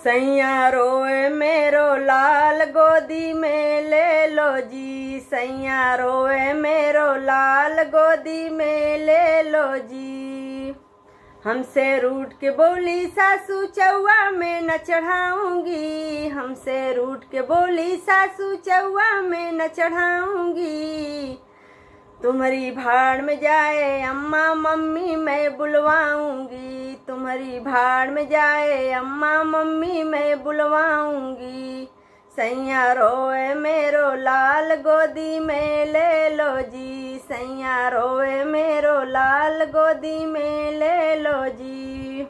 सैया रोए मेरो लाल गोदी में ले लो जी। सैया रोए मेरो लाल गोदी में ले लो जी। हमसे रूठ के बोली सासू चौआ में न चढ़ाऊंगी। हमसे रूठ के बोली सासू चौआ में न चढ़ाऊंगी। तुम्हारी भाड़ में जाए अम्मा मम्मी मैं बुलवाऊंगी। तुम्हारी भाड़ में जाए अम्मा मम्मी मैं बुलवाऊंगी। सैया रोए मेरो लाल गोदी में ले लो जी। सैया रोए मेरो लाल गोदी में ले लो जी।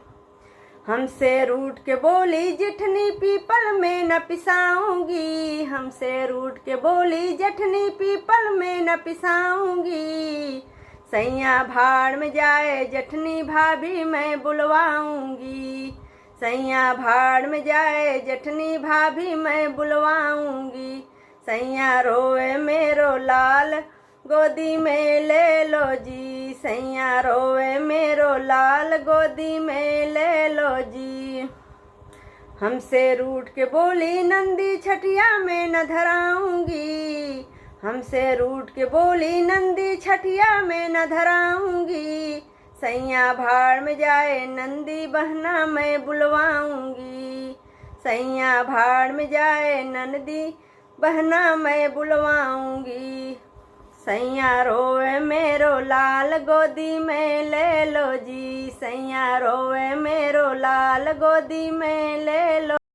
हमसे रूठ के बोली जेठनी पीपल में न पिसाऊंगी। हमसे रूठ के बोली जेठनी पीपल में न पिसाऊंगी। सैया भाड़ में जाए जेठनी भाभी मैं बुलवाऊंगी। सैया भाड़ में जाए जेठनी भाभी मैं बुलवाऊंगी। सैया रोए मेरो लाल गोदी में ले लो जी। सैया रोए मेरो लाल गोदी में ले लो जी। हमसे रूठ के बोली नंदी छठिया में न धराऊंगी। हमसे रूठ के बोली नंदी छठिया में न धराऊंगी। सैया भाड़ में जाए नंदी बहना मैं बुलवाऊंगी। सैया भाड़ में जाए नंदी बहना मैं बुलवाऊंगी। सैया रोए मेरो लाल गोदी में ले लो जी। सैया रोए मेरो लाल गोदी में ले लो।